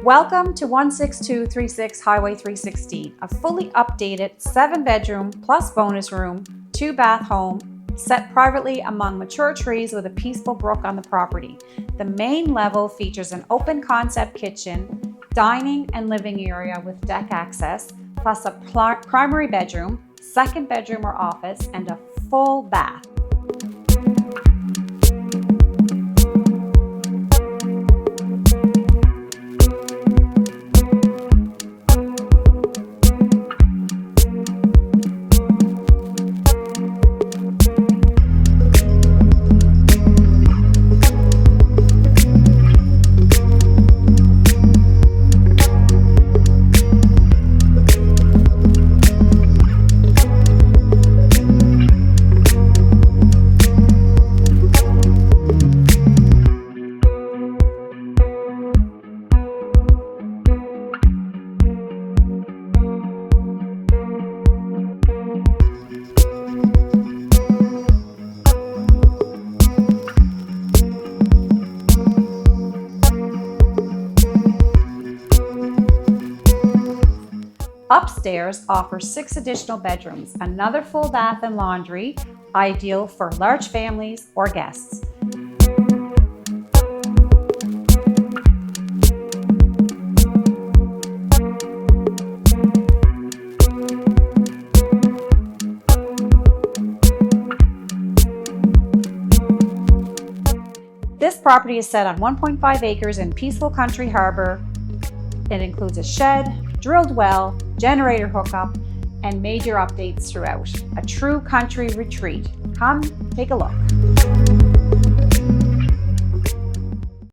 Welcome to 16236 Highway 316, a fully updated 7-bedroom plus bonus room, 2-bath home set privately among mature trees with a peaceful brook on the property. The main level features an open concept kitchen, dining and living area with deck access, plus a primary bedroom, second bedroom or office, and a full bath. Upstairs offers 6 additional bedrooms, another full bath and laundry, ideal for large families or guests. This property is set on 1.5 acres in peaceful Country Harbour. It includes a shed, drilled well, generator hookup, and major updates throughout. A true country retreat. Come take a look.